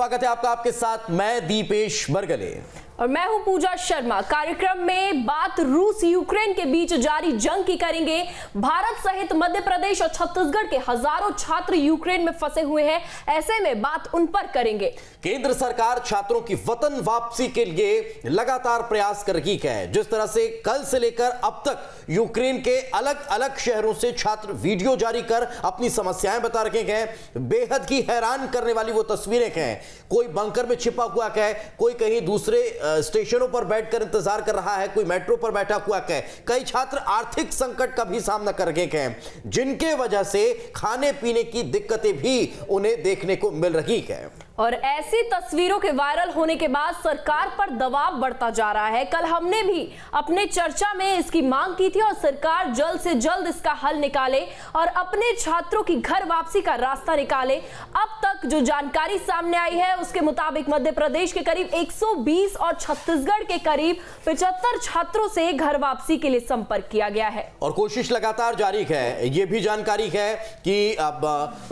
स्वागत है आपका, आपके साथ मैं दीपेश बरगले और मैं हूं पूजा शर्मा। कार्यक्रम में बात रूस यूक्रेन के बीच जारी जंग की करेंगे। भारत सहित मध्य प्रदेश और छत्तीसगढ़ के हजारों छात्र यूक्रेन में फंसे हुए हैं, ऐसे में बात उन पर करेंगे। केंद्र सरकार छात्रों की वतन वापसी के लिए लगातार प्रयास कर रही है। जिस तरह से कल से लेकर अब तक यूक्रेन के अलग अलग शहरों से छात्र वीडियो जारी कर अपनी समस्याएं बता रहे हैं। बेहद ही हैरान करने वाली वो तस्वीरें हैं। कोई बंकर में छिपा हुआ है, कोई कहीं दूसरे स्टेशनों पर बैठकर इंतजार कर रहा है, कोई मेट्रो पर बैठा हुआ है। कई छात्र आर्थिक संकट का भी सामना कर रहे हैं, जिनके वजह से खाने पीने की दिक्कतें भी उन्हें देखने को मिल रही है। और ऐसी तस्वीरों के वायरल होने के बाद सरकार पर दबाव बढ़ता जा रहा है। कल हमने भी अपने चर्चा में इसकी मांग की थी और सरकार जल्द से जल्द इसका हल निकाले और अपने छात्रों की घर वापसी का रास्ता निकाले। अब तक जो जानकारी सामने आई है उसके मुताबिक मध्य प्रदेश के करीब 120 और छत्तीसगढ़ के करीब 75 छात्रों से घर वापसी के लिए संपर्क किया गया है और कोशिश लगातार जारी है। यह भी जानकारी है कि अब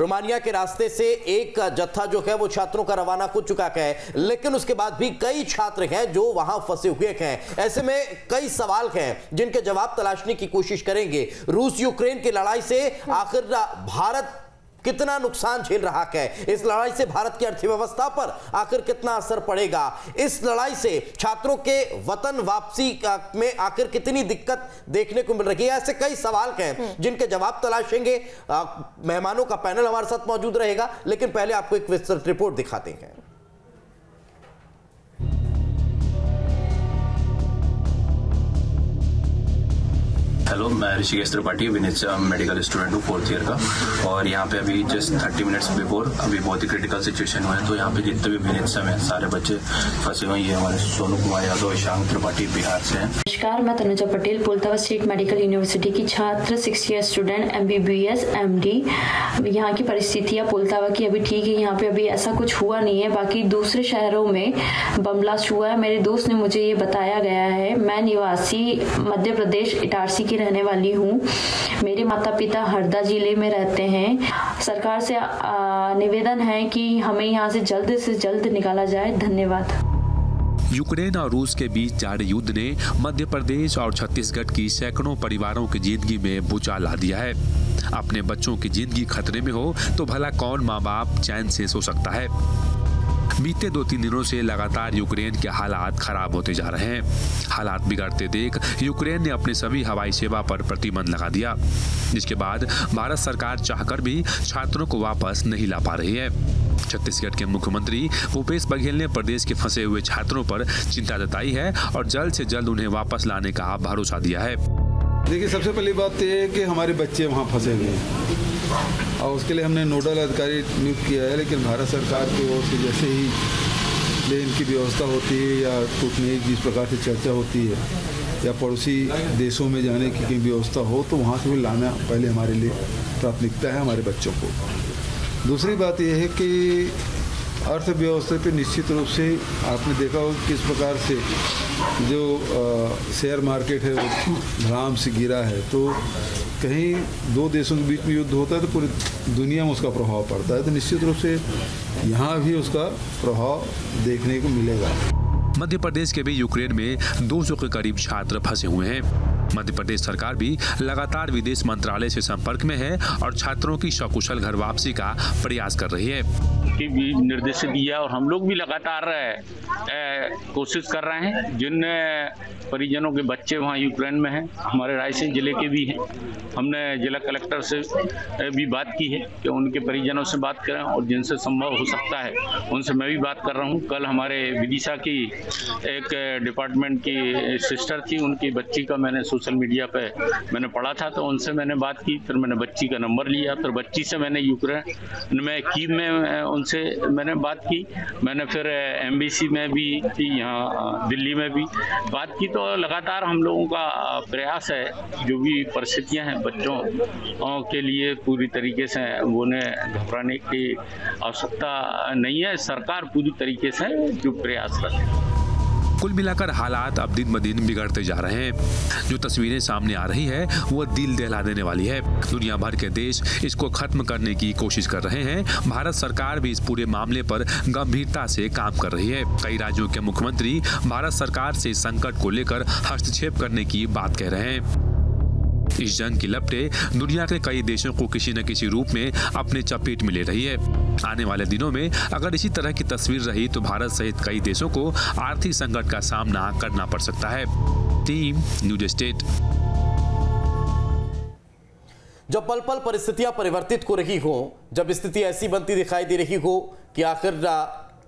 रोमानिया के रास्ते से एक जत्था जो है वो छात्रों का रवाना हो चुका है, लेकिन उसके बाद भी कई छात्र हैं जो वहां फंसे हुए हैं। ऐसे में कई सवाल हैं जिनके जवाब तलाशने की कोशिश करेंगे। रूस यूक्रेन की लड़ाई से आखिर भारत कितना नुकसान झेल रहा है, इस लड़ाई से भारत की अर्थव्यवस्था पर आखिर कितना असर पड़ेगा, इस लड़ाई से छात्रों के वतन वापसी में आखिर कितनी दिक्कत देखने को मिल रही है। ऐसे कई सवाल हैं जिनके जवाब तलाशेंगे। मेहमानों का पैनल हमारे साथ मौजूद रहेगा, लेकिन पहले आपको एक विस्तृत रिपोर्ट दिखाते हैं। हेलो, मैं ऋषिकेश त्रिपाठी विनिच मेडिकल स्टूडेंट हूँ 4th ईयर का। और यहाँ पे अभी जस्ट 30 मिनट्स बिफोर अभी बहुत ही क्रिटिकल सिचुएशन हुआ है। तो यहाँ पे जितने भी विनिच में सारे बच्चे फंसे हुए हैं। हमारे सोनू कुमार यादव, ईशांक त्रिपाठी बिहार से हैं। नमस्कार, मैं Tanuja Patel, Poltava state medical university की छात्र, 6 ईयर स्टूडेंट, MBBS MD। यहाँ की परिस्थितियाँ पोलतावा की अभी ठीक है, यहाँ पे अभी ऐसा कुछ हुआ नहीं है। बाकी दूसरे शहरों में बम ब्लास्ट हुआ है, मेरे दोस्त ने मुझे ये बताया गया है। मैं निवासी मध्य प्रदेश इटारसी की रहने वाली हूँ। मेरे माता पिता हरदा जिले में रहते हैं। सरकार से निवेदन है कि हमें यहाँ से जल्द निकाला जाए। धन्यवाद। यूक्रेन और रूस के बीच जारी युद्ध ने मध्य प्रदेश और छत्तीसगढ़ की सैकड़ों परिवारों की जिंदगी में भूचाल ला दिया है। अपने बच्चों की जिंदगी खतरे में हो तो भला कौन माँ बाप चैन से सो सकता है। बीते 2-3 दिनों से लगातार यूक्रेन के हालात खराब होते जा रहे हैं। हालात बिगड़ते देख यूक्रेन ने अपनी सभी हवाई सेवा पर प्रतिबंध लगा दिया, जिसके बाद भारत सरकार चाहकर भी छात्रों को वापस नहीं ला पा रही है। छत्तीसगढ़ के मुख्यमंत्री भूपेश बघेल ने प्रदेश के फंसे हुए छात्रों पर चिंता जताई है और जल्द से जल्द उन्हें वापस लाने का भरोसा दिया है। देखिए, सबसे पहली बात तो ये है कि हमारे बच्चे वहाँ फंसे हुए हैं और उसके लिए हमने नोडल अधिकारी नियुक्त किया है। लेकिन भारत सरकार की ओर से जैसे ही प्लेन की व्यवस्था होती है या कूटनीति जिस प्रकार से चर्चा होती है या पड़ोसी देशों में जाने की कहीं व्यवस्था हो तो वहाँ से भी लाना पहले हमारे लिए प्राथमिकता है, हमारे बच्चों को। दूसरी बात यह है कि अर्थव्यवस्था पे निश्चित रूप से आपने देखा होगा किस प्रकार से जो शेयर मार्केट है वो धड़ाम से गिरा है। तो कहीं दो देशों के बीच में युद्ध होता है तो पूरी दुनिया में उसका प्रभाव पड़ता है। तो निश्चित रूप से यहाँ भी उसका प्रभाव देखने को मिलेगा। मध्य प्रदेश के भी यूक्रेन में 200 के करीब छात्र फंसे हुए हैं। मध्य प्रदेश सरकार भी लगातार विदेश मंत्रालय से संपर्क में है और छात्रों की सकुशल घर वापसी का प्रयास कर रही है। की भी निर्देश दिया और हम लोग भी लगातार कोशिश कर रहे हैं। जिन परिजनों के बच्चे वहाँ यूक्रेन में हैं, हमारे रायसेन जिले के भी हैं, हमने जिला कलेक्टर से भी बात की है कि उनके परिजनों से बात करें और जिनसे संभव हो सकता है उनसे मैं भी बात कर रहा हूँ। कल हमारे विदिशा की एक डिपार्टमेंट की सिस्टर थी, उनकी बच्ची का मैंने सोशल मीडिया पे मैंने पढ़ा था, तो उनसे मैंने बात की। फिर मैंने बच्ची का नंबर लिया, फिर बच्ची से मैंने यूक्रेन में कीव में उनसे मैंने बात की। मैंने फिर एम्बेसी में भी, यहाँ दिल्ली में भी बात की। तो लगातार हम लोगों का प्रयास है, जो भी परिस्थितियां हैं बच्चों के लिए पूरी तरीके से उन्हें घबराने की आवश्यकता नहीं है। सरकार पूरी तरीके से जो प्रयास करती है। कुल मिलाकर हालात अब दिन ब दिन बिगड़ते जा रहे हैं। जो तस्वीरें सामने आ रही है वो दिल दहला देने वाली है। दुनिया भर के देश इसको खत्म करने की कोशिश कर रहे हैं। भारत सरकार भी इस पूरे मामले पर गंभीरता से काम कर रही है। कई राज्यों के मुख्यमंत्री भारत सरकार से संकट को लेकर हस्तक्षेप करने की बात कह रहे हैं। इस जंग की लपटें दुनिया के कई देशों को किसी न किसी रूप में अपने चपेट में ले रही है। आने वाले दिनों में अगर इसी तरह की तस्वीर रही तो भारत सहित कई देशों को आर्थिक संकट का सामना करना पड़ सकता है। Team news state. जब पल पल परिस्थितियां परिवर्तित हो रही हो, जब स्थिति ऐसी बनती दिखाई दे रही हो कि आखिर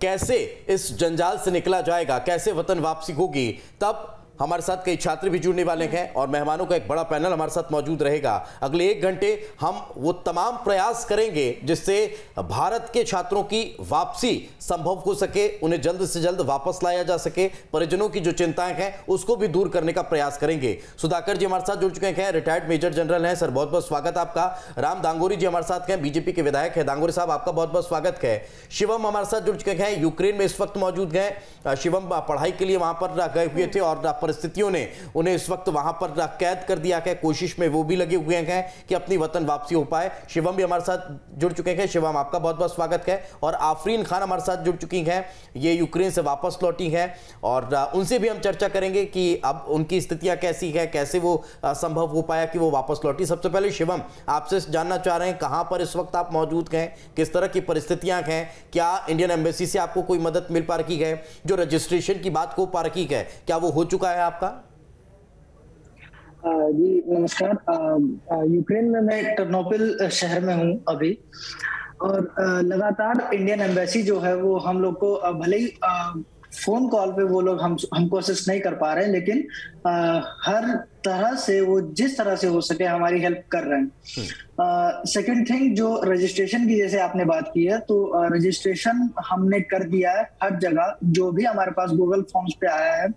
कैसे इस जंजाल से निकला जाएगा, कैसे वतन वापसी होगी, तब हमारे साथ कई छात्र भी जुड़ने वाले हैं और मेहमानों का एक बड़ा पैनल हमारे साथ मौजूद रहेगा। अगले 1 घंटे हम वो तमाम प्रयास करेंगे जिससे भारत के छात्रों की वापसी संभव हो सके, उन्हें जल्द से जल्द वापस लाया जा सके। परिजनों की जो चिंताएं हैं उसको भी दूर करने का प्रयास करेंगे। सुधाकर जी हमारे साथ जुड़ चुके हैं, रिटायर्ड मेजर जनरल हैं। सर बहुत बहुत स्वागत आपका। राम दांगोरी जी हमारे साथ हैं, बीजेपी के विधायक हैं। दांगोरी साहब आपका बहुत बहुत स्वागत है। शिवम हमारे साथ जुड़ चुके हैं, यूक्रेन में इस वक्त मौजूद हैं। शिवम पढ़ाई के लिए वहां पर गए हुए थे और परिस्थितियों ने उन्हें इस वक्त वहां पर कैद कर दिया है। कोशिश में वो भी लगे हुए हैं कि अपनी वतन वापसी हो पाए। शिवम भी हमारे साथ जुड़ चुके हैं। शिवम आपका बहुत बहुत स्वागत है। और आफरीन खान हमारे साथ जुड़ चुकी हैं, ये यूक्रेन से वापस लौटी हैं और उनसे भी हम चर्चा करेंगे कि अब उनकी स्थितियां कैसी है, कैसे वो संभव हो पाया कि वो वापस लौटी। सबसे पहले शिवम आपसे जानना चाह रहे हैं कहां पर इस वक्त आप मौजूद हैं, किस तरह की परिस्थितियां हैं, क्या इंडियन एम्बेसी से आपको कोई मदद मिल पा रही है, जो रजिस्ट्रेशन की बात हो पा रही है क्या वो हो चुका है आपका? जी नमस्कार। यूक्रेन में मैं टर्नोपिल शहर में हूँ अभी, और लगातार इंडियन एम्बेसी जो है वो हम लोग को भले ही फोन कॉल पे वो लोग हमको असिस्ट नहीं कर पा रहे हैं, लेकिन हर तरह से वो जिस तरह से हो सके हमारी हेल्प कर रहे हैं। सेकंड थिंग, जो रजिस्ट्रेशन की जैसे आपने बात की है, तो रजिस्ट्रेशन हमने कर दिया है हर जगह। जो भी हमारे पास गूगल फॉर्म्स पे आया है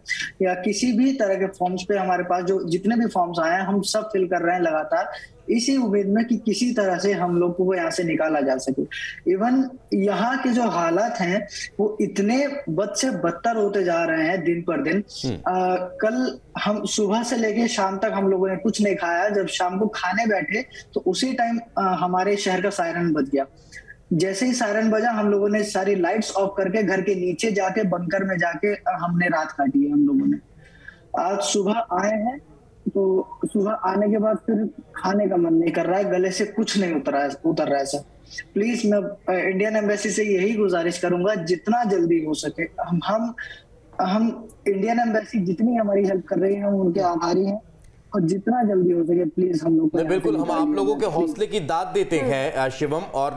या किसी भी तरह के फॉर्म्स पे हमारे पास जो जितने भी फॉर्म्स आए हैं हम सब फिल कर रहे हैं लगातार, इसी उम्मीद में कि किसी तरह से हम लोग को यहाँ से निकाला जा सके। इवन यहाँ के जो हालात हैं वो इतने बद से बदतर होते जा रहे हैं दिन पर दिन। कल हम सुबह से लेके शाम तक हम लोगों ने कुछ नहीं खाया। जब शाम को खाने बैठे तो उसी टाइम हमारे शहर का सायरन बज गया। जैसे ही सायरन बजा हम लोगों ने सारी लाइट्स ऑफ करके घर के नीचे जाके बंकर में जाके हमने रात काटी है। हम लोगों ने आज सुबह आए हैं तो सुबह आने के बाद फिर खाने का मन नहीं कर रहा है, गले से कुछ नहीं उतर रहा है सर। प्लीज मैं इंडियन एम्बेसी से यही गुजारिश करूंगा जितना जल्दी हो सके हम इंडियन एम्बेसी जितनी हमारी हेल्प कर रही है हम उनके आभारी हैं, और जितना जल्दी हो सके प्लीज हम लोग बिल्कुल हम आप लोगों के हौसले की दाद देते हैं शिवम। और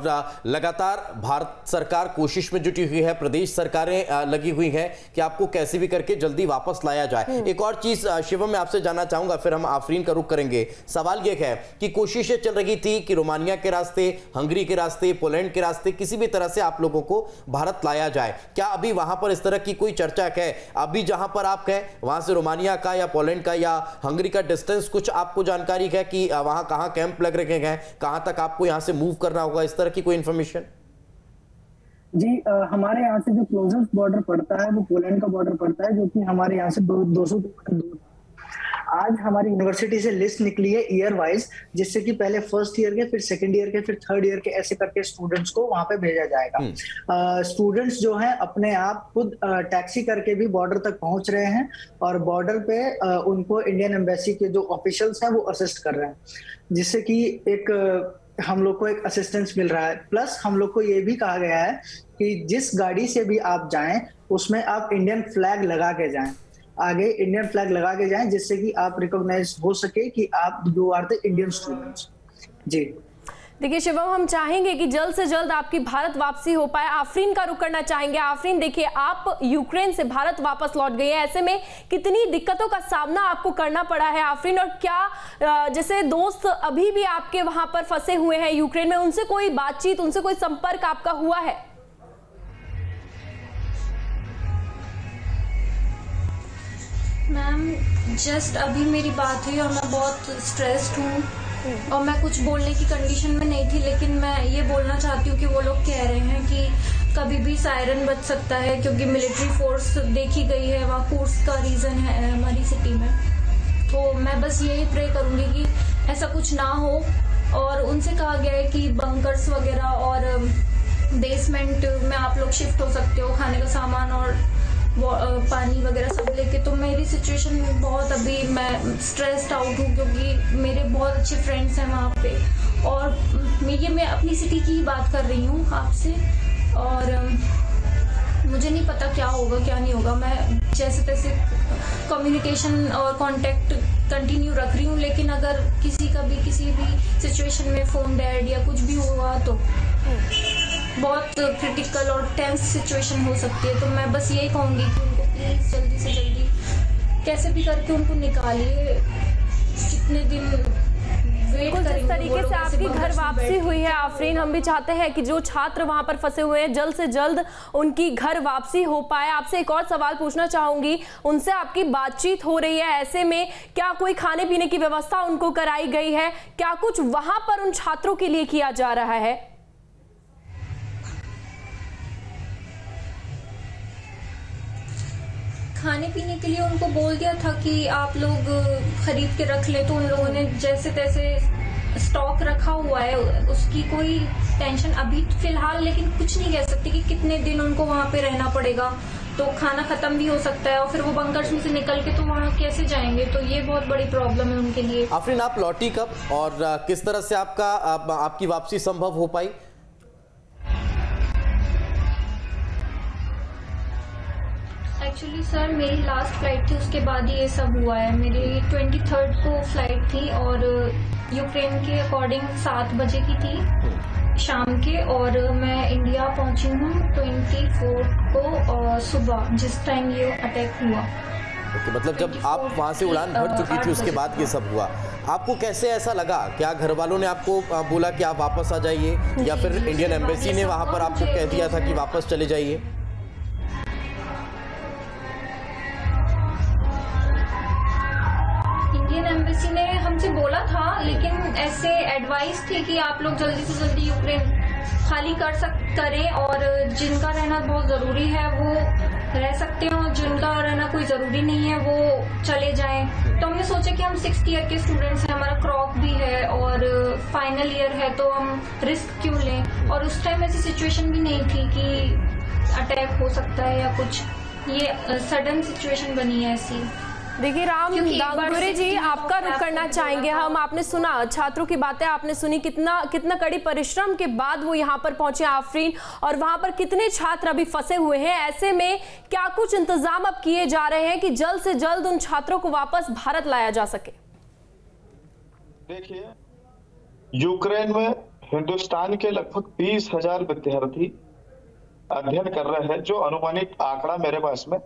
लगातार भारत सरकार कोशिश में जुटी हुई है, प्रदेश सरकारें लगी हुई हैं कि आपको कैसे भी करके जल्दी वापस लाया जाए। एक और चीज शिवम मैं आपसे जानना चाहूंगा, फिर हम आफरीन का रुख करेंगे। सवाल यह है कि कोशिशें चल रही थी कि रोमानिया के रास्ते, हंगरी के रास्ते, पोलैंड के रास्ते किसी भी तरह से आप लोगों को भारत लाया जाए। क्या अभी वहां पर इस तरह की कोई चर्चा है? अभी जहां पर आप हैं वहां से रोमानिया का या पोलैंड का या हंगरी का कुछ आपको जानकारी है कि वहां कहां कैंप लग रखे हैं, कहां तक आपको यहां से मूव करना होगा, इस तरह की कोई इंफॉर्मेशन? जी हमारे यहाँ से जो क्लोजेस्ट बॉर्डर पड़ता है वो पोलैंड का बॉर्डर पड़ता है, जो कि हमारे यहाँ से 200 किलोमीटर दूर। आज हमारी यूनिवर्सिटी से लिस्ट निकली है ईयर वाइज, जिससे कि पहले फर्स्ट ईयर के, फिर सेकंड ईयर के, फिर थर्ड ईयर के, ऐसे करके स्टूडेंट्स को वहां पे भेजा जाएगा। स्टूडेंट्स जो हैं अपने आप खुद टैक्सी करके भी बॉर्डर तक पहुंच रहे हैं, और बॉर्डर पे उनको इंडियन एम्बेसी के जो ऑफिशियल्स हैं वो असिस्ट कर रहे हैं, जिससे कि एक हम लोग को एक असिस्टेंस मिल रहा है। प्लस हम लोग को ये भी कहा गया है कि जिस गाड़ी से भी आप जाएं उसमें आप इंडियन फ्लैग लगा के जाएं, आगे इंडियन फ्लैग लगा के जाएं, जिससे कि आप रिकॉग्नाइज हो सके कि आप you are the Indian students. जी देखिए शिवम, हम चाहेंगे कि जल्द से जल्द आपकी भारत वापसी हो पाए। आफरीन का रुख करना चाहेंगे। आफरीन, देखिए आप यूक्रेन से भारत वापस लौट गए हैं, ऐसे में कितनी दिक्कतों का सामना आपको करना पड़ा है आफरीन, और क्या जैसे दोस्त अभी भी आपके वहां पर फंसे हुए हैं यूक्रेन में, उनसे कोई बातचीत, उनसे कोई संपर्क आपका हुआ है? मैम जस्ट अभी मेरी बात हुई और मैं बहुत स्ट्रेस्ड हूँ और मैं कुछ बोलने की कंडीशन में नहीं थी, लेकिन मैं ये बोलना चाहती हूँ कि वो लोग कह रहे हैं कि कभी भी सायरन बज सकता है, क्योंकि मिलिट्री फोर्स देखी गई है वहाँ कोर्स का रीजन है हमारी सिटी में। तो मैं बस यही प्रे करूंगी कि ऐसा कुछ ना हो। और उनसे कहा गया है कि बंकर्स वगैरह और बेसमेंट में आप लोग शिफ्ट हो सकते हो खाने का सामान और पानी वगैरह सब लेके। तो मेरी सिचुएशन बहुत अभी मैं स्ट्रेस्ड आउट हूँ, क्योंकि मेरे बहुत अच्छे फ्रेंड्स हैं वहाँ पे, और मैं अपनी सिटी की ही बात कर रही हूँ आपसे, और मुझे नहीं पता क्या होगा क्या नहीं होगा। मैं जैसे तैसे कम्युनिकेशन और कांटेक्ट कंटिन्यू रख रही हूँ, लेकिन अगर किसी भी सिचुएशन में फोन डेड या कुछ भी हुआ तो बहुत क्रिटिकल और टेंस सिचुएशन हो सकती है। तो मैं बस यही कहूँगी कि उनको प्लीज जल्दी से जल्दी कैसे भी करके उनको निकालिए। कितने दिन वेट करेंगे। जिस तरीके से आपकी घर वापसी हुई है आफरीन, हम भी चाहते हैं कि जो छात्र वहां पर फंसे हुए हैं जल्द से जल्द उनकी घर वापसी हो पाए। आपसे एक और सवाल पूछना चाहूंगी, उनसे आपकी बातचीत हो रही है, ऐसे में क्या कोई खाने पीने की व्यवस्था उनको कराई गई है? क्या कुछ वहां पर उन छात्रों के लिए किया जा रहा है? खाने पीने के लिए उनको बोल दिया था कि आप लोग खरीद के रख ले, तो उन लोगों ने जैसे तैसे स्टॉक रखा हुआ है, उसकी कोई टेंशन अभी फिलहाल, लेकिन कुछ नहीं कह सकते कि कितने दिन उनको वहां पे रहना पड़ेगा। तो खाना खत्म भी हो सकता है और फिर वो बंकर्स में से निकल के तो वहां कैसे जाएंगे, तो ये बहुत बड़ी प्रॉब्लम है उनके लिए। आफरीन, आप लौटी कब और किस तरह से आपकी वापसी संभव हो पाई? एक्चुअली सर मेरी लास्ट फ्लाइट थी, उसके बाद ही ये सब हुआ है। मेरी 23rd को फ्लाइट थी और यूक्रेन के अकॉर्डिंग 7 बजे की थी शाम के, और मैं इंडिया पहुंची हूँ 24 को सुबह, जिस टाइम ये अटैक हुआ। ओके, मतलब जब आप वहां से उड़ान भर चुकी थी उसके बाद ये सब हुआ, आपको कैसे ऐसा लगा? क्या घर वालों ने आपको बोला कि आप वापस आ जाइए, या फिर इंडियन एम्बेसी ने वहां पर आपको कह दिया था कि वापस चले जाइए? इंडियन एम्बेसी ने हमसे बोला था, लेकिन ऐसे एडवाइस थी कि आप लोग जल्दी से जल्दी यूक्रेन खाली करें, और जिनका रहना बहुत जरूरी है वो रह सकते हैं, और जिनका रहना कोई जरूरी नहीं है वो चले जाएं। तो हमने सोचा कि हम 6th ईयर के स्टूडेंट्स हैं, हमारा क्रॉप भी है और फाइनल ईयर है, तो हम रिस्क क्यों लें। और उस टाइम ऐसी सिचुएशन भी नहीं थी कि अटैक हो सकता है या कुछ, ये सडन सिचुएशन बनी है ऐसी। देखिए राम दांगुरे जी, आपका रुख करना चाहेंगे हम। आपने सुना छात्रों की बातें, आपने सुनी कितना कड़ी परिश्रम के बाद वो यहाँ पर पहुंचे आफरीन, और वहां पर कितने छात्र अभी फंसे हुए हैं। ऐसे में क्या कुछ इंतजाम अब किए जा रहे हैं कि जल्द से जल्द उन छात्रों को वापस भारत लाया जा सके? देखिए, यूक्रेन में हिंदुस्तान के लगभग 20,000 विद्यार्थी अध्ययन कर रहे हैं, जो अनुमानित आंकड़ा मेरे पास में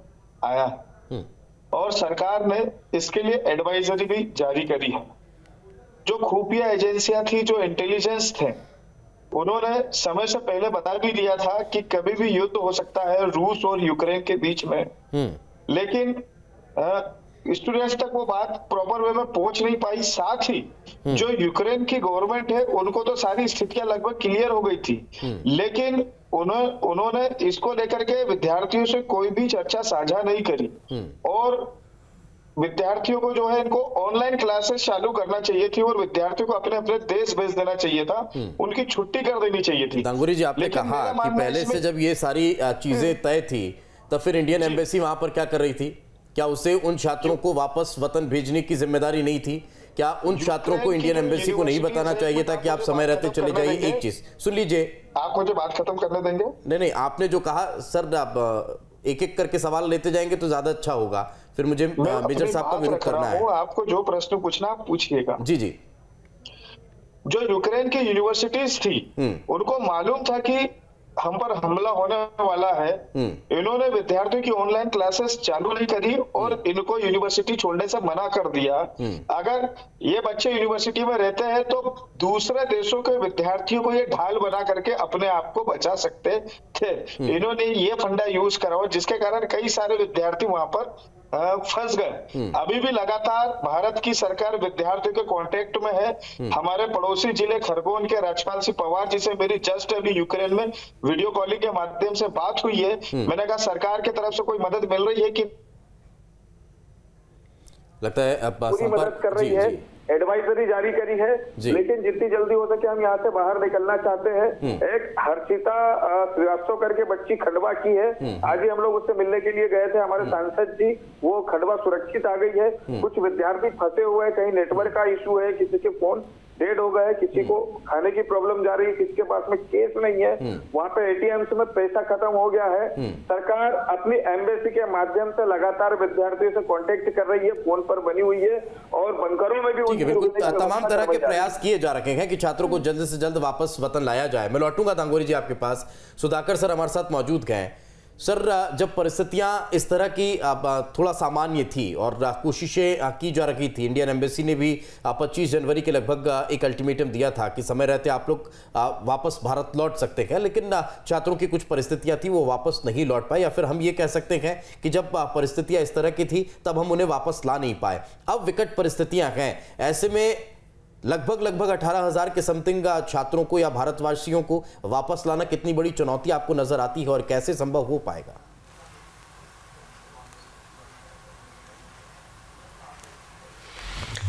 आया है, और सरकार ने इसके लिए एडवाइजरी भी जारी करी है। जो खुफिया एजेंसियां थी, जो इंटेलिजेंस थे, उन्होंने समय से पहले बता भी दिया था कि कभी भी युद्ध हो सकता है रूस और यूक्रेन के बीच में, लेकिन स्टूडेंट्स तक वो बात प्रॉपर वे में पहुंच नहीं पाई। साथ ही जो यूक्रेन की गवर्नमेंट है, उनको तो सारी स्थितियां लगभग क्लियर हो गई थी, लेकिन उन्होंने इसको लेकर के विद्यार्थियों से कोई भी चर्चा साझा नहीं करी, और विद्यार्थियों को जो है इनको ऑनलाइन क्लासेस चालू करना चाहिए थी, और विद्यार्थियों को अपने अपने देश भेज देना चाहिए था, उनकी छुट्टी कर देनी चाहिए थी। दांगुरी जी, आपने कहा कि पहले से जब ये सारी चीजें तय थी, तब फिर इंडियन एम्बेसी वहां पर क्या कर रही थी? क्या उसे उन छात्रों को वापस वतन भेजने की जिम्मेदारी नहीं थी? क्या उन छात्रों को इंडियन एम्बेसी को नहीं बताना चाहिए था कि आप समय रहते चले जाइए? एक चीज सुन लीजिए, आप मुझे बात खत्म करने देंगे? नहीं, आपने जो कहा सर, आप एक एक करके सवाल लेते जाएंगे तो ज्यादा अच्छा होगा, फिर मुझे मेजर साहब का विरोध करना है। आपको जो प्रश्न पूछना आप पूछिएगा। जी जी। जो यूक्रेन की यूनिवर्सिटीज थी, उनको मालूम था कि हम पर हमला होने वाला है, इन्होंने विद्यार्थियों की ऑनलाइन क्लासेस चालू नहीं करी और इनको यूनिवर्सिटी छोड़ने से मना कर दिया। अगर ये बच्चे यूनिवर्सिटी में रहते हैं तो दूसरे देशों के विद्यार्थियों को ये ढाल बना करके अपने आप को बचा सकते थे। इन्होंने ये फंडा यूज करा, जिसके कारण कई सारे विद्यार्थी वहां पर फंस गए। अभी भी लगातार भारत की सरकार विद्यार्थियों के कांटेक्ट में है। हमारे पड़ोसी जिले खरगोन के राज्यपाल सिंह पवार जी से मेरी जस्ट अभी यूक्रेन में वीडियो कॉलिंग के माध्यम से बात हुई है। मैंने कहा सरकार की तरफ से कोई मदद मिल रही है कि लगता है पूरी मदद कर रही है, एडवाइजरी जारी करी है, लेकिन जितनी जल्दी हो सके हम यहाँ से बाहर निकलना चाहते हैं। एक हर्षिता श्रीवास्तव करके बच्ची खंडवा की है, आज ही हम लोग उससे मिलने के लिए गए थे, हमारे सांसद जी, वो खंडवा सुरक्षित आ गई है। कुछ विद्यार्थी फंसे हुए हैं, कहीं नेटवर्क का इशू है, किसी के फोन डेड हो गए, किसी को खाने की प्रॉब्लम जा रही है, किसी के पास में केस नहीं है, वहाँ पे एटीएम्स में पैसा खत्म हो गया है। सरकार अपनी एम्बेसी के माध्यम से लगातार विद्यार्थियों से कांटेक्ट कर रही है, फोन पर बनी हुई है, और बंकरों में भी बिल्कुल तमाम तरह के प्रयास किए जा रहे हैं कि छात्रों को जल्द से जल्द वापस वतन लाया जाए। मैं लौटूंगा दांगोरी जी आपके पास। सुधाकर सर हमारे साथ मौजूद हैं। सर, जब परिस्थितियां इस तरह की थोड़ा सामान्य थी और कोशिशें की जा रही थी, इंडियन एम्बेसी ने भी 25 जनवरी के लगभग एक अल्टीमेटम दिया था कि समय रहते आप लोग वापस भारत लौट सकते हैं, लेकिन छात्रों की कुछ परिस्थितियां थी वो वापस नहीं लौट पाए, या फिर हम ये कह सकते हैं कि जब परिस्थितियां इस तरह की थी तब हम उन्हें वापस ला नहीं पाए। अब विकट परिस्थितियां हैं, ऐसे में लगभग 18,000 के समथिंग छात्रों को या भारतवासियों को वापस लाना कितनी बड़ी चुनौती आपको नजर आती है और कैसे संभव हो पाएगा?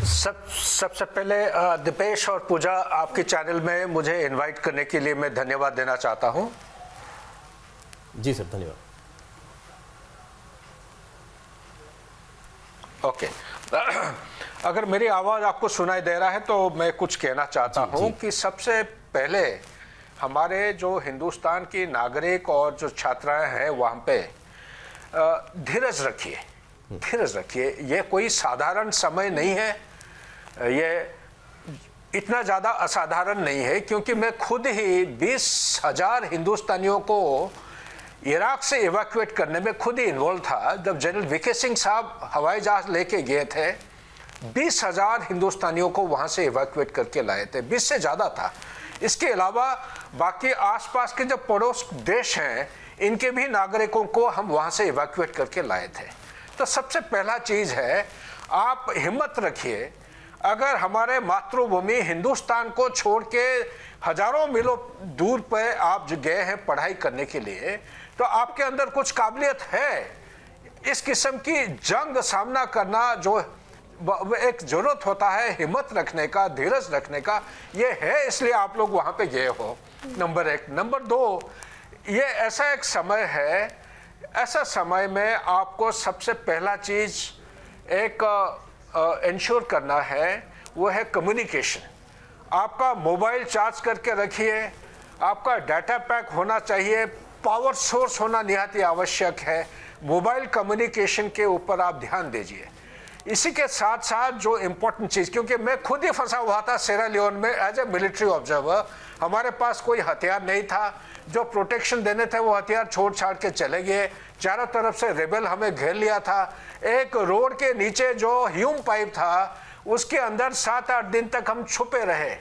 सबसे पहले दीपेश और पूजा, आपके चैनल में मुझे इनवाइट करने के लिए मैं धन्यवाद देना चाहता हूं। जी सर, धन्यवाद। ओके, अगर मेरी आवाज आपको सुनाई दे रहा है तो मैं कुछ कहना चाहता हूं कि सबसे पहले हमारे जो हिंदुस्तान की नागरिक और जो छात्राएं हैं वहां पे धीरज रखिए, धीरज रखिए। ये कोई साधारण समय नहीं है, ये इतना ज़्यादा असाधारण नहीं है, क्योंकि मैं खुद ही 20,000 हिंदुस्तानियों को इराक से इवैक्यूएट करने में खुद ही इन्वॉल्व था। जब जनरल वीके सिंह साहब हवाई जहाज लेके गए थे, 20,000 हिंदुस्तानियों को वहाँ से इवैक्यूएट करके लाए थे, 20 से ज़्यादा था। इसके अलावा बाकी आसपास के जो पड़ोस देश हैं, इनके भी नागरिकों को हम वहाँ से इवैक्यूएट करके लाए थे। तो सबसे पहला चीज़ है, आप हिम्मत रखिए। अगर हमारे मातृभूमि हिंदुस्तान को छोड़ के हजारों मीलों दूर पे आप जो गए हैं पढ़ाई करने के लिए, तो आपके अंदर कुछ काबिलियत है। इस किस्म की जंग सामना करना जो एक जरूरत होता है हिम्मत रखने का, धीरज रखने का, ये है, इसलिए आप लोग वहाँ पे गए हो। नंबर एक। नंबर दो, ये ऐसा एक समय है, ऐसा समय में आपको सबसे पहला चीज़ एक इंश्योर करना है, वो है कम्युनिकेशन। आपका मोबाइल चार्ज करके रखिए, आपका डाटा पैक होना चाहिए, पावर सोर्स होना निहायत आवश्यक है। मोबाइल कम्युनिकेशन के ऊपर आप ध्यान दीजिए। इसी के साथ साथ जो इम्पोर्टेंट चीज़, क्योंकि मैं खुद ही फंसा हुआ था सेरा लियोन में एज ए मिलिट्री ऑब्जर्वर, हमारे पास कोई हथियार नहीं था, जो प्रोटेक्शन देने थे वो हथियार छोड़ छाड़ के चले गए, चारों तरफ से रेबल हमें घेर लिया था। एक रोड के नीचे जो ह्यूम पाइप था, उसके अंदर 7-8 दिन तक हम छुपे रहे,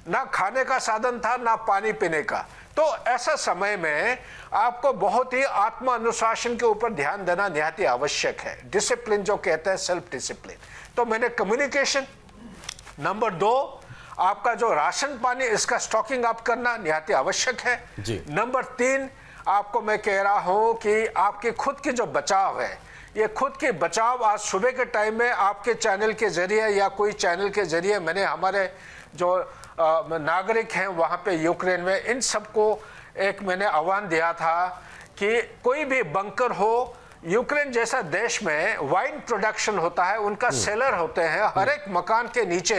ना खाने का साधन था ना पानी पीने का। तो ऐसा समय में आपको बहुत ही आत्म अनुशासन के ऊपर ध्यान देना निहायत आवश्यक है, डिसिप्लिन जो कहते हैं, सेल्फ डिसिप्लिन। तो मैंने कम्युनिकेशन। नंबर 2, आपका जो राशन पानी इसका स्टॉकिंग आप करना निहायत आवश्यक है। नंबर 3, आपको मैं कह रहा हूं कि आपके खुद की जो बचाव है, ये खुद के बचाव आज सुबह के टाइम में आपके चैनल के जरिए या कोई चैनल के जरिए मैंने हमारे जो नागरिक हैं वहाँ पे यूक्रेन में, इन सबको एक मैंने आह्वान दिया था कि कोई भी बंकर हो, यूक्रेन जैसा देश में वाइन प्रोडक्शन होता है, उनका सेलर होते हैं, हर एक मकान के नीचे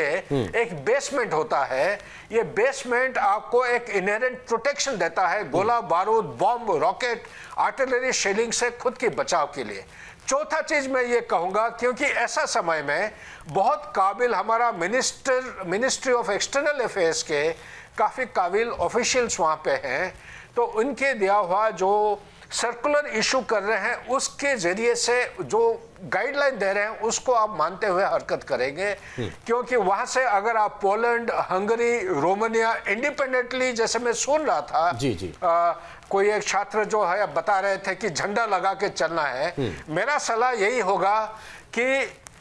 एक बेसमेंट होता है। ये बेसमेंट आपको एक इनहेरेंट प्रोटेक्शन देता है, गोला बारूद, बॉम्ब, रॉकेट, आर्टिलरी शेलिंग से खुद के बचाव के लिए। चौथा चीज मैं ये कहूँगा, क्योंकि ऐसा समय में बहुत काबिल हमारा मिनिस्ट्री ऑफ एक्सटर्नल अफेयर्स के काफ़ी काबिल ऑफिशियल्स वहाँ पे हैं, तो उनके दिया हुआ जो सर्कुलर इशू कर रहे हैं उसके जरिए से जो गाइडलाइन दे रहे हैं उसको आप मानते हुए हरकत करेंगे, क्योंकि वहां से अगर आप पोलैंड, हंगरी, रोमानिया इंडिपेंडेंटली, जैसे मैं सुन रहा था जी। कोई एक छात्र जो है बता रहे थे कि झंडा लगा के चलना है। मेरा सलाह यही होगा कि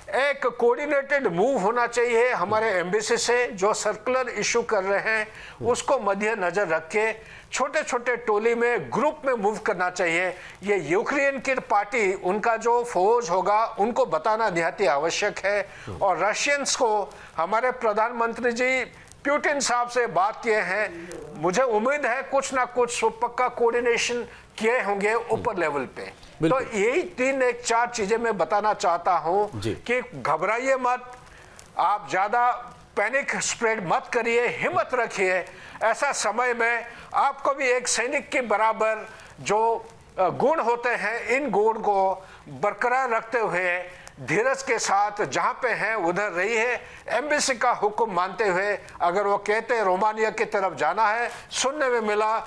एक कोऑर्डिनेटेड मूव होना चाहिए हमारे एम्बेसी से, जो सर्कुलर इशू कर रहे हैं उसको मद्देनजर रख के छोटे छोटे टोली में, ग्रुप में मूव करना चाहिए। ये यूक्रेन की पार्टी, उनका जो फौज होगा उनको बताना निहायत आवश्यक है। और रशियंस को हमारे प्रधानमंत्री जी पुतिन साहब से बात किए हैं, मुझे उम्मीद है कुछ ना कुछ पक्का कोऑर्डिनेशन किए होंगे ऊपर लेवल पे। तो यही 3-4 चीजें मैं बताना चाहता हूं कि घबराइए मत, आप ज्यादा पैनिक स्प्रेड मत करिए, हिम्मत रखिए। ऐसा समय में आपको भी एक सैनिक के बराबर जो गुण होते हैं, इन गुण को बरकरार रखते हुए धीरज के साथ जहां पे हैं उधर रहिए। एम्बेसी का हुक्म मानते हुए, अगर वो कहते हैं रोमानिया की तरफ जाना है, सुनने में मिला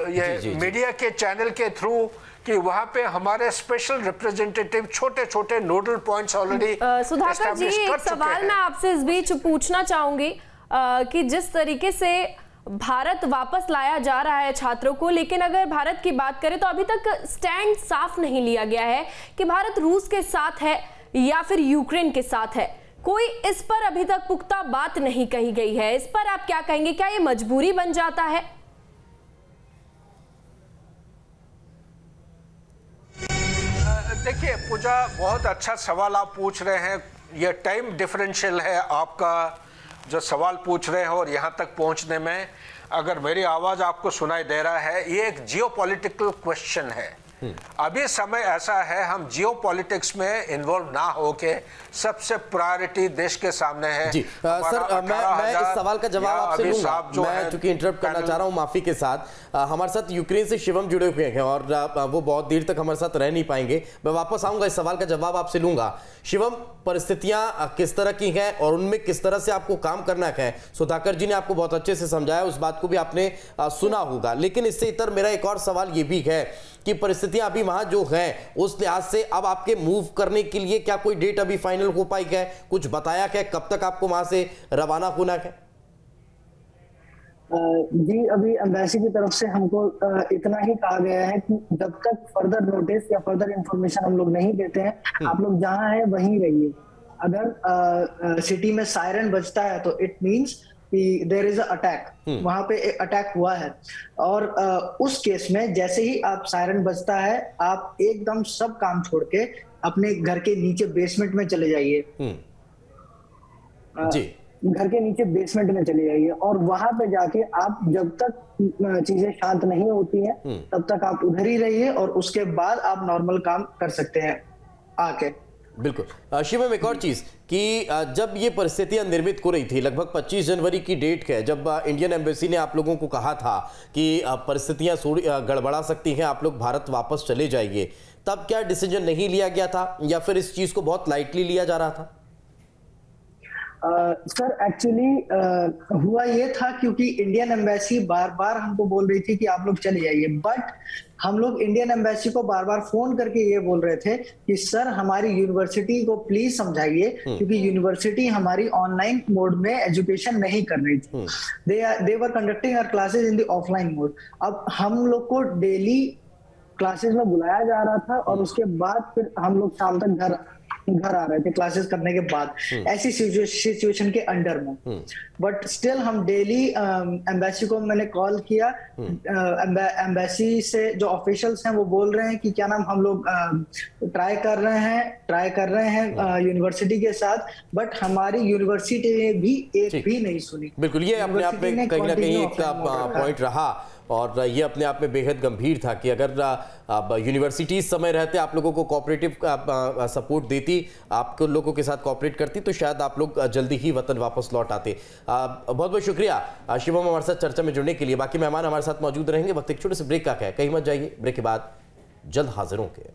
ये मीडिया के चैनल के थ्रू कि वहां पे हमारे स्पेशल रिप्रेजेंटेटिव छोटे छोटे नोडल पॉइंट्स ऑलरेडी। सुधाकर जी, एक सवाल मैं आपसे इस बीच पूछना चाहूंगी कि जिस तरीके से भारत वापस लाया जा रहा है छात्रों को, लेकिन अगर भारत की बात करें तो अभी तक स्टैंड साफ नहीं लिया गया है कि भारत रूस के साथ है या फिर यूक्रेन के साथ है। कोई इस पर अभी तक पुख्ता बात नहीं कही गई है। इस पर आप क्या कहेंगे? क्या ये मजबूरी बन जाता है? देखिए पूजा, बहुत अच्छा सवाल आप पूछ रहे हैं। ये टाइम डिफरेंशियल है आपका जो सवाल पूछ रहे हैं और यहाँ तक पहुँचने में। अगर मेरी आवाज़ आपको सुनाई दे रहा है, ये एक जियोपॉलिटिकल क्वेश्चन है। अभी समय ऐसा है, हम जियोपॉलिटिक्स में इन्वॉल्व ना होके सबसे प्रायोरिटी देश के सामने है। जी सर, मैं इस सवाल का जवाब आपसे लूंगा। मैं चूंकि इंटरप्ट करना चाह रहा हूं माफी के साथ। हमारे साथ यूक्रेन से शिवम जुड़े हुए हैं और वो बहुत देर तक हमारे साथ रह नहीं पाएंगे। मैं वापस आऊंगा, इस सवाल का जवाब आपसे लूंगा। शिवम, परिस्थितियां किस तरह की हैं और उनमें किस तरह से आपको काम करना है? सुधाकर जी ने आपको बहुत अच्छे से समझाया, उस बात को भी आपने सुना होगा। लेकिन इससे इतर मेरा एक और सवाल ये भी है कि परिस्थितियां अभी वहां जो हैं उस लिहाज से अब आपके मूव करने के लिए क्या कोई डेट अभी फाइनल हो पाई है? कुछ बताया क्या कब तक आपको वहां से रवाना होना है? जी, अभी एम्बेसी की तरफ से हमको इतना ही कहा गया है कि जब तक फर्दर नोटिस या फर्दर इंफॉर्मेशन हम लोग नहीं देते हैं, आप लोग जहां हैं वहीं रहिए। अगर सिटी में सायरन बजता है तो इट मींस कि देयर इज अ अटैक, वहां पे एक अटैक हुआ है। और उस केस में जैसे ही आप सायरन बजता है, आप एकदम सब काम छोड़ के अपने घर के नीचे बेसमेंट में चले जाइए। जी, घर के नीचे बेसमेंट में चले जाइए और वहां पे जाके आप जब तक चीजें शांत नहीं होती हैं तब तक आप उधर ही रहिए और उसके बाद आप नॉर्मल काम कर सकते हैं आके। बिल्कुल। शिवम, एक और चीज कि जब ये परिस्थितियां निर्मित हो रही थी, लगभग 25 जनवरी की डेट है, जब इंडियन एम्बेसी ने आप लोगों को कहा था कि परिस्थितियां गड़बड़ा सकती हैं, आप लोग भारत वापस चले जाइए, तब क्या डिसीजन नहीं लिया गया था या फिर इस चीज को बहुत लाइटली लिया जा रहा था? सर, एक्चुअली हुआ ये था क्योंकि इंडियन एम्बेसी बार बार हमको बोल रही थी कि आप लोग चले जाइए, बट हम लोग इंडियन एम्बेसी को बार बार फोन करके ये बोल रहे थे कि सर हमारी यूनिवर्सिटी को प्लीज समझाइए, क्योंकि यूनिवर्सिटी हमारी ऑनलाइन मोड में एजुकेशन नहीं कर रही थी। They were conducting our classes in the offline mode. अब हम लोग को डेली क्लासेस में बुलाया जा रहा था और उसके बाद फिर हम लोग शाम तक घर आ रहे थे क्लासेस करने के बाद, ऐसी सिचुएशन के अंडर में। बट स्टिल हम डेली एम्बेसी को मैंने कॉल किया। एम्बेसी से जो ऑफिशियल्स हैं वो बोल रहे हैं कि क्या नाम, हम लोग ट्राई कर रहे हैं यूनिवर्सिटी के साथ, बट हमारी यूनिवर्सिटी ने भी एक भी नहीं सुनी। बिल्कुल, ये अपने आप में कहीं ना कहीं एक पॉइंट रहा और ये अपने आप में बेहद गंभीर था कि अगर यूनिवर्सिटी इस समय रहते आप लोगों को कोऑपरेटिव सपोर्ट देती, आप लोगों के साथ कोऑपरेट करती, तो शायद आप लोग जल्दी ही वतन वापस लौट आते। बहुत बहुत शुक्रिया शिवम हमारे साथ चर्चा में जुड़ने के लिए। बाकी मेहमान हमारे साथ मौजूद रहेंगे। वक्त एक छोटे से ब्रेक का है, कहीं मत जाइए, ब्रेक के बाद जल्द हाजिर होंगे।